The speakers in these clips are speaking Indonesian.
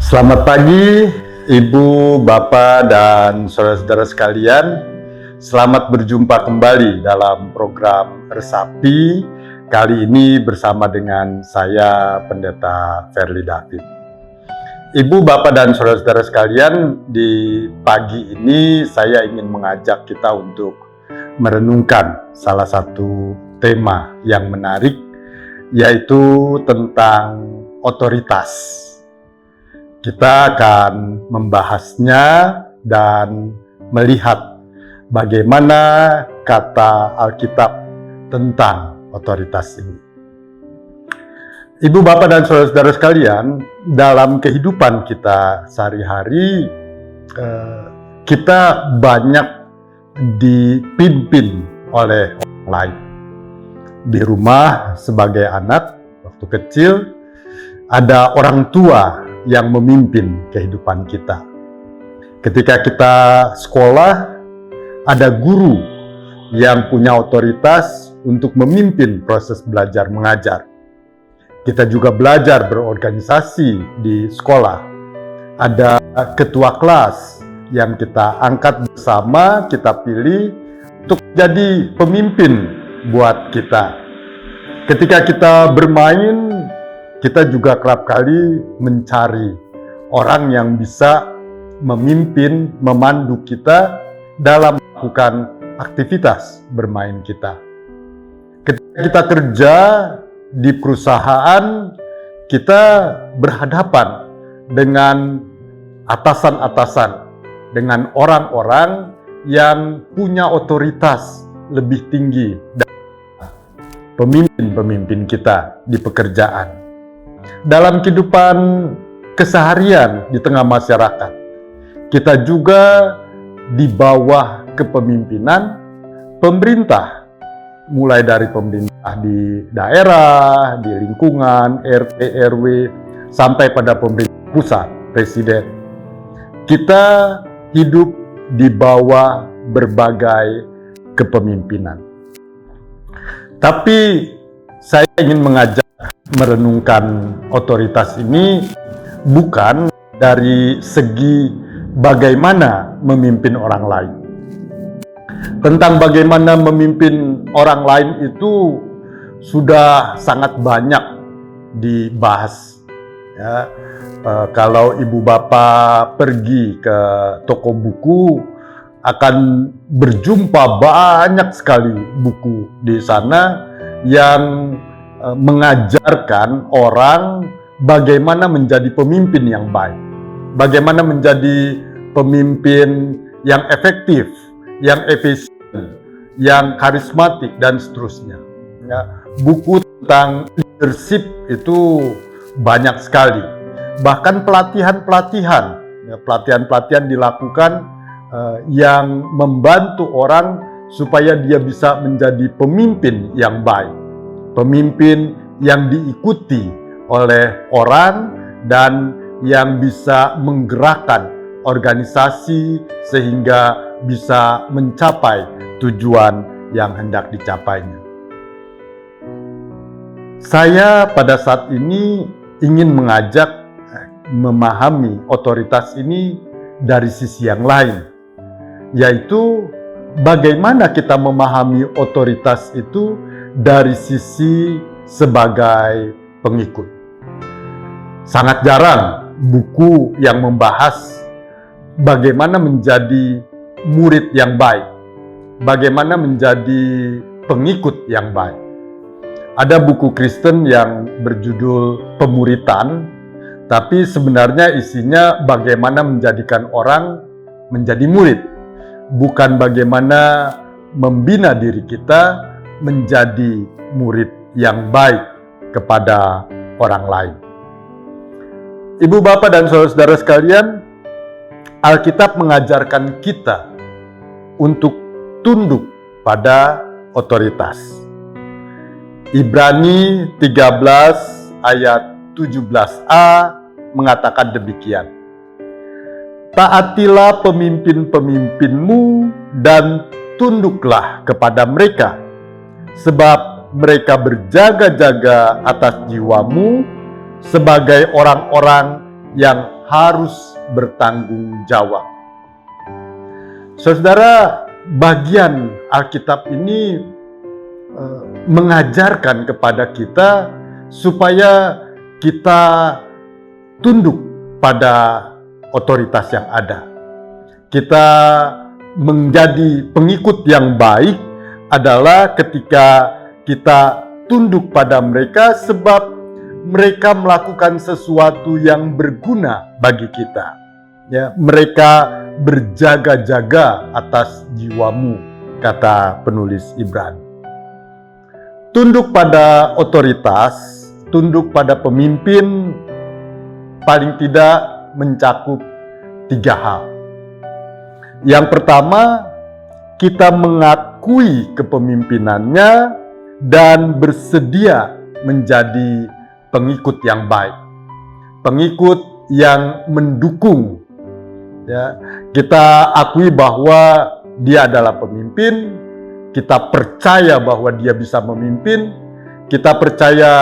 Selamat pagi, Ibu, Bapak, dan saudara-saudara sekalian. Selamat berjumpa kembali dalam program Resapi. Kali ini bersama dengan saya, Pendeta Verly David. Ibu, Bapak, dan saudara-saudara sekalian, di pagi ini saya ingin mengajak kita untuk merenungkan salah satu tema yang menarik, yaitu tentang otoritas. Kita akan membahasnya dan melihat bagaimana kata Alkitab tentang otoritas ini. Ibu, Bapak, dan saudara-saudara sekalian, dalam kehidupan kita sehari-hari, kita banyak dipimpin oleh orang lain. Di rumah sebagai anak, waktu kecil, ada orang tua yang memimpin kehidupan kita. Ketika kita sekolah, ada guru yang punya otoritas untuk memimpin proses belajar mengajar. Kita juga belajar berorganisasi di sekolah. Ada ketua kelas yang kita angkat bersama, kita pilih untuk jadi pemimpin buat kita. Ketika kita bermain, kita juga kerap kali mencari orang yang bisa memimpin, memandu kita dalam melakukan aktivitas bermain kita. Ketika kita kerja di perusahaan, kita berhadapan dengan atasan-atasan, dengan orang-orang yang punya otoritas lebih tinggi dari pemimpin-pemimpin kita di pekerjaan. Dalam kehidupan keseharian di tengah masyarakat, kita juga di bawah kepemimpinan pemerintah, mulai dari pemerintah di daerah, di lingkungan, RT, RW, sampai pada pemerintah pusat, presiden. Kita hidup di bawah berbagai kepemimpinan. Tapi saya ingin mengajak merenungkan otoritas ini bukan dari segi bagaimana memimpin orang lain. Tentang bagaimana memimpin orang lain itu sudah sangat banyak dibahas. Ya, kalau ibu bapak pergi ke toko buku, akan berjumpa banyak sekali buku di sana yang mengajarkan orang bagaimana menjadi pemimpin yang baik, bagaimana menjadi pemimpin yang efektif, yang efisien, yang karismatik, dan seterusnya. Ya, buku tentang leadership itu banyak sekali. Bahkan pelatihan-pelatihan dilakukan yang membantu orang supaya dia bisa menjadi pemimpin yang baik, pemimpin yang diikuti oleh orang dan yang bisa menggerakkan organisasi sehingga bisa mencapai tujuan yang hendak dicapainya. Saya pada saat ini ingin mengajak memahami otoritas ini dari sisi yang lain, yaitu bagaimana kita memahami otoritas itu dari sisi sebagai pengikut. Sangat jarang buku yang membahas bagaimana menjadi murid yang baik, bagaimana menjadi pengikut yang baik. Ada buku Kristen yang berjudul Pemuritan, tapi sebenarnya isinya bagaimana menjadikan orang menjadi murid, bukan bagaimana membina diri kita menjadi murid yang baik kepada orang lain. Ibu, Bapak, dan saudara-saudara sekalian, Alkitab mengajarkan kita untuk tunduk pada otoritas. Ibrani 13 ayat 17a mengatakan demikian. Taatilah pemimpin-pemimpinmu dan tunduklah kepada mereka, sebab mereka berjaga-jaga atas jiwamu sebagai orang-orang yang harus bertanggung jawab. Saudara, bagian Alkitab ini mengajarkan kepada kita supaya kita tunduk pada otoritas yang ada. Kita menjadi pengikut yang baik adalah ketika kita tunduk pada mereka, sebab mereka melakukan sesuatu yang berguna bagi kita. Ya, mereka berjaga-jaga atas jiwamu, kata penulis Ibrani. Tunduk pada otoritas, tunduk pada pemimpin, paling tidak mencakup 3 hal. Yang pertama, kita mengakui kepemimpinannya dan bersedia menjadi pengikut yang baik, pengikut yang mendukung. Ya, kita akui bahwa dia adalah pemimpin, kita percaya bahwa dia bisa memimpin, kita percaya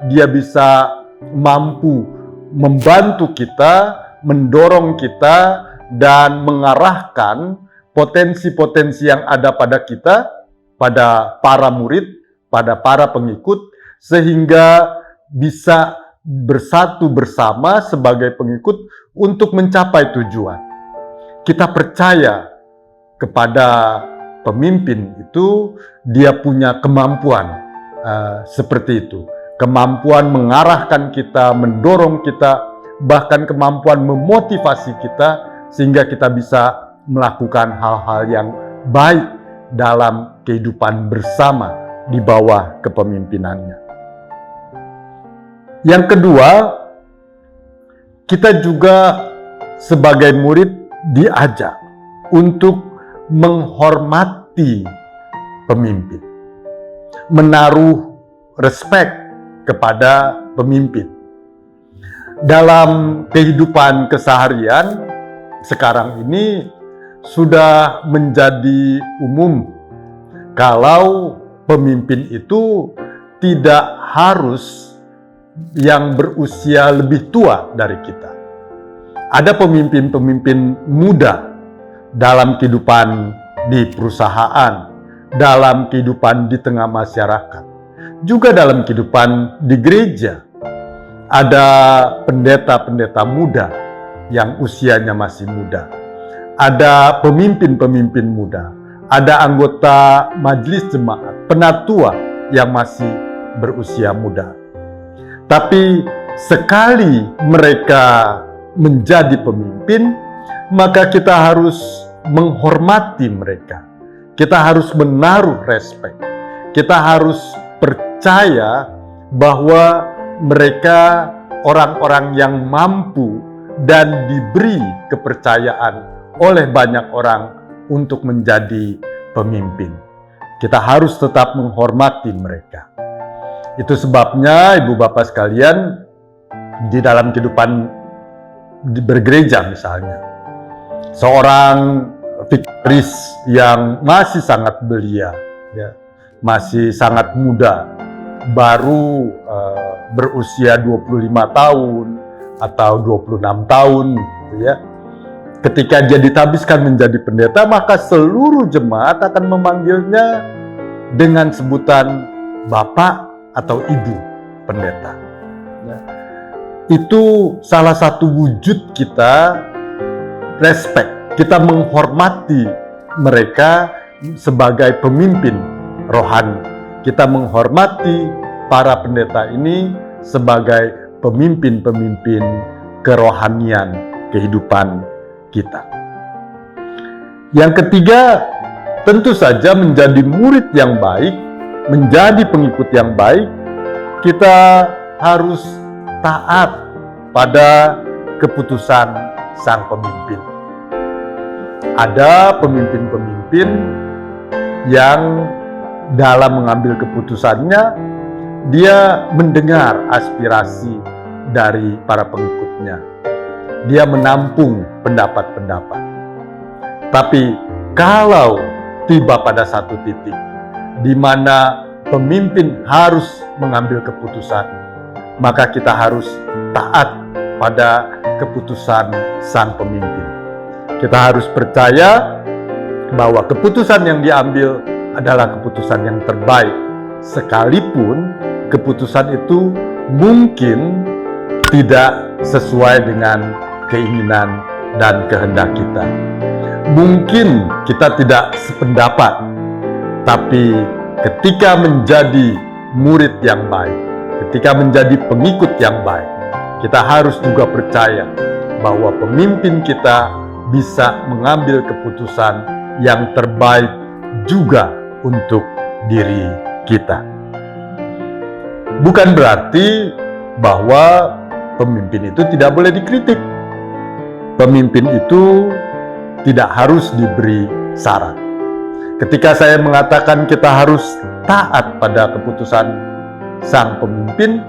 dia bisa mampu membantu kita, mendorong kita, dan mengarahkan potensi-potensi yang ada pada kita, pada para murid, pada para pengikut, sehingga bisa bersatu bersama sebagai pengikut untuk mencapai tujuan. Kita percaya kepada pemimpin itu, dia punya kemampuan seperti itu. Kemampuan mengarahkan kita, mendorong kita, bahkan kemampuan memotivasi kita, sehingga kita bisa melakukan hal-hal yang baik dalam kehidupan bersama di bawah kepemimpinannya. Yang kedua, kita juga sebagai murid diajak untuk menghormati pemimpin, menaruh respek kepada pemimpin. Dalam kehidupan keseharian sekarang ini sudah menjadi umum kalau pemimpin itu tidak harus yang berusia lebih tua dari kita. Ada pemimpin-pemimpin muda dalam kehidupan di perusahaan, dalam kehidupan di tengah masyarakat, juga dalam kehidupan di gereja. Ada pendeta-pendeta muda yang usianya masih muda. Ada pemimpin-pemimpin muda. Ada anggota majelis jemaat, penatua yang masih berusia muda. Tapi sekali mereka menjadi pemimpin, maka kita harus menghormati mereka. Kita harus menaruh respek. Kita harus percaya bahwa mereka orang-orang yang mampu dan diberi kepercayaan oleh banyak orang untuk menjadi pemimpin. Kita harus tetap menghormati mereka. Itu sebabnya ibu bapak sekalian, di dalam kehidupan bergereja misalnya, seorang vikaris yang masih sangat belia, ya, masih sangat muda, baru berusia 25 tahun atau 26 tahun, gitu ya. Ketika dia ditabiskan menjadi pendeta, maka seluruh jemaat akan memanggilnya dengan sebutan Bapak atau Ibu Pendeta. Ya. Itu salah satu wujud kita respect, kita menghormati mereka sebagai pemimpin rohani. Kita menghormati para pendeta ini sebagai pemimpin-pemimpin kerohanian kehidupan kita. Yang ketiga, tentu saja menjadi murid yang baik, menjadi pengikut yang baik, kita harus taat pada keputusan sang pemimpin. Ada pemimpin-pemimpin yang dalam mengambil keputusannya, dia mendengar aspirasi dari para pengikutnya. Dia menampung pendapat-pendapat. Tapi kalau tiba pada satu titik di mana pemimpin harus mengambil keputusan, maka kita harus taat pada keputusan sang pemimpin. Kita harus percaya bahwa keputusan yang diambil adalah keputusan yang terbaik, sekalipun keputusan itu mungkin tidak sesuai dengan keinginan dan kehendak kita. Mungkin kita tidak sependapat, tapi ketika menjadi murid yang baik, ketika menjadi pengikut yang baik, kita harus juga percaya bahwa pemimpin kita bisa mengambil keputusan yang terbaik juga untuk diri kita. Bukan berarti bahwa pemimpin itu tidak boleh dikritik. Pemimpin itu tidak harus diberi saran. Ketika saya mengatakan kita harus taat pada keputusan sang pemimpin,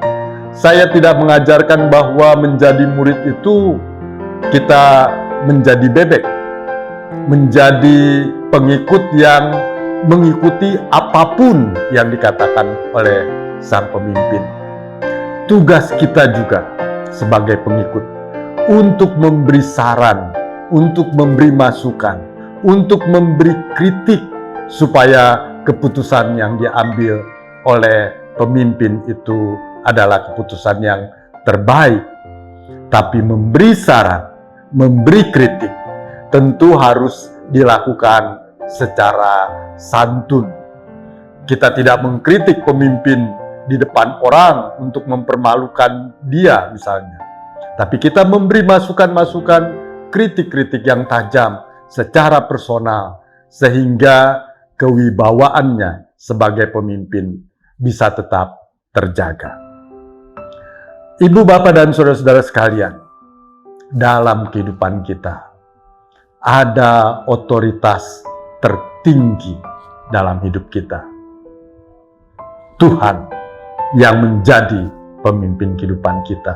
saya tidak mengajarkan bahwa menjadi murid itu kita menjadi bebek, menjadi pengikut yang mengikuti apapun yang dikatakan oleh sang pemimpin. Tugas kita juga sebagai pengikut untuk memberi saran, untuk memberi masukan, untuk memberi kritik supaya keputusan yang diambil oleh pemimpin itu adalah keputusan yang terbaik. Tapi memberi saran, memberi kritik tentu harus dilakukan secara santun. Kita tidak mengkritik pemimpin di depan orang untuk mempermalukan dia misalnya. Tapi kita memberi masukan-masukan, kritik-kritik yang tajam secara personal, sehingga kewibawaannya sebagai pemimpin bisa tetap terjaga. Ibu, bapak, dan saudara-saudara sekalian, dalam kehidupan kita ada otoritas tertinggi dalam hidup kita. Tuhan yang menjadi pemimpin kehidupan kita.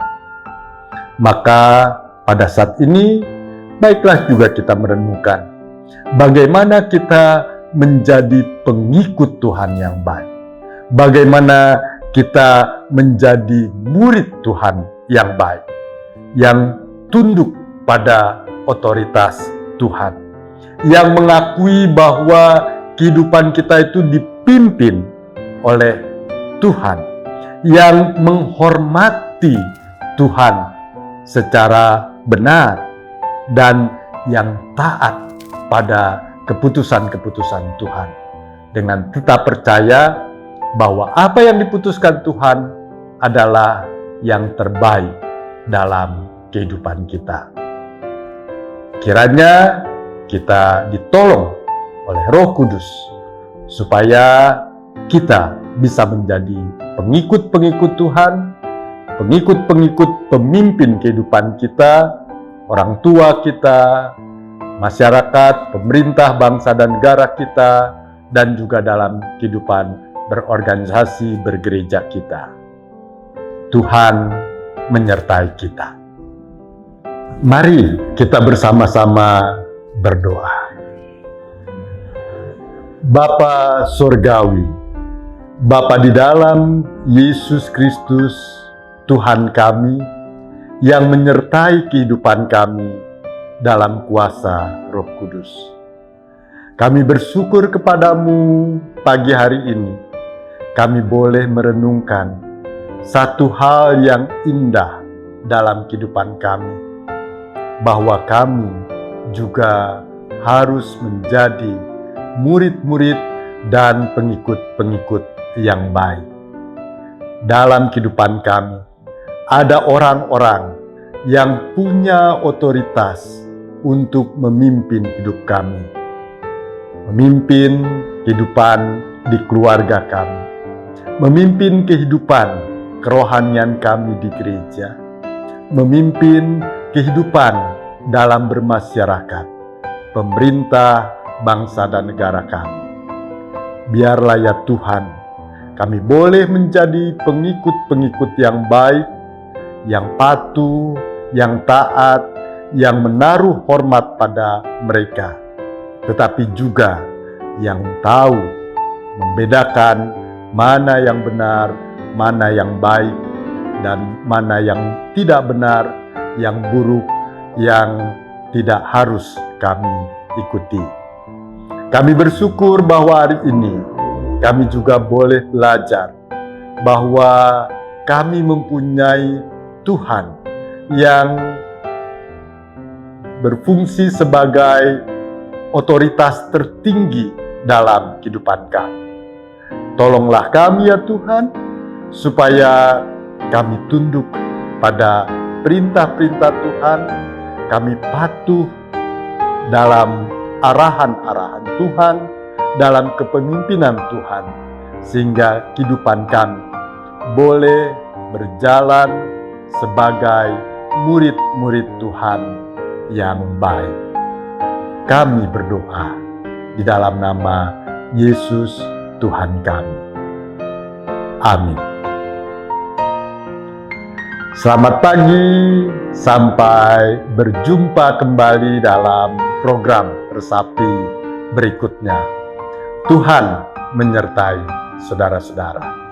Maka pada saat ini, baiklah juga kita merenungkan bagaimana kita menjadi pengikut Tuhan yang baik. Bagaimana kita menjadi murid Tuhan yang baik, yang tunduk pada otoritas Tuhan, yang mengakui bahwa kehidupan kita itu dipimpin oleh Tuhan, yang menghormati Tuhan secara benar, dan yang taat pada keputusan-keputusan Tuhan, dengan tetap percaya bahwa apa yang diputuskan Tuhan adalah yang terbaik dalam kehidupan kita. Kiranya kita ditolong oleh Roh Kudus supaya kita bisa menjadi pengikut-pengikut Tuhan, pengikut-pengikut pemimpin kehidupan kita, orang tua kita, masyarakat, pemerintah, bangsa dan negara kita, dan juga dalam kehidupan berorganisasi, bergereja kita. Tuhan menyertai kita. Mari kita bersama-sama berdoa. Bapa Surgawi, Bapa di dalam Yesus Kristus, Tuhan kami, yang menyertai kehidupan kami dalam kuasa Roh Kudus. Kami bersyukur kepadamu pagi hari ini. Kami boleh merenungkan satu hal yang indah dalam kehidupan kami, bahwa kami juga harus menjadi murid-murid dan pengikut-pengikut yang baik. Dalam kehidupan kami, ada orang-orang yang punya otoritas untuk memimpin hidup kami, memimpin kehidupan di keluarga kami, memimpin kehidupan kerohanian kami di gereja, memimpin kehidupan dalam bermasyarakat, pemerintah, bangsa dan negara kami. Biarlah ya Tuhan, kami boleh menjadi pengikut-pengikut yang baik, yang patuh, yang taat, yang menaruh hormat pada mereka, tetapi juga yang tahu membedakan mana yang benar, mana yang baik, dan mana yang tidak benar, yang buruk yang tidak harus kami ikuti. Kami bersyukur bahwa hari ini kami juga boleh belajar bahwa kami mempunyai Tuhan yang berfungsi sebagai otoritas tertinggi dalam kehidupan kami. Tolonglah kami ya Tuhan, supaya kami tunduk pada perintah-perintah Tuhan, kami patuh dalam arahan-arahan Tuhan, dalam kepemimpinan Tuhan, sehingga kehidupan kami boleh berjalan sebagai murid-murid Tuhan yang baik. Kami berdoa di dalam nama Yesus Tuhan kami. Amin. Selamat pagi, sampai berjumpa kembali dalam program Resapi berikutnya. Tuhan menyertai saudara-saudara.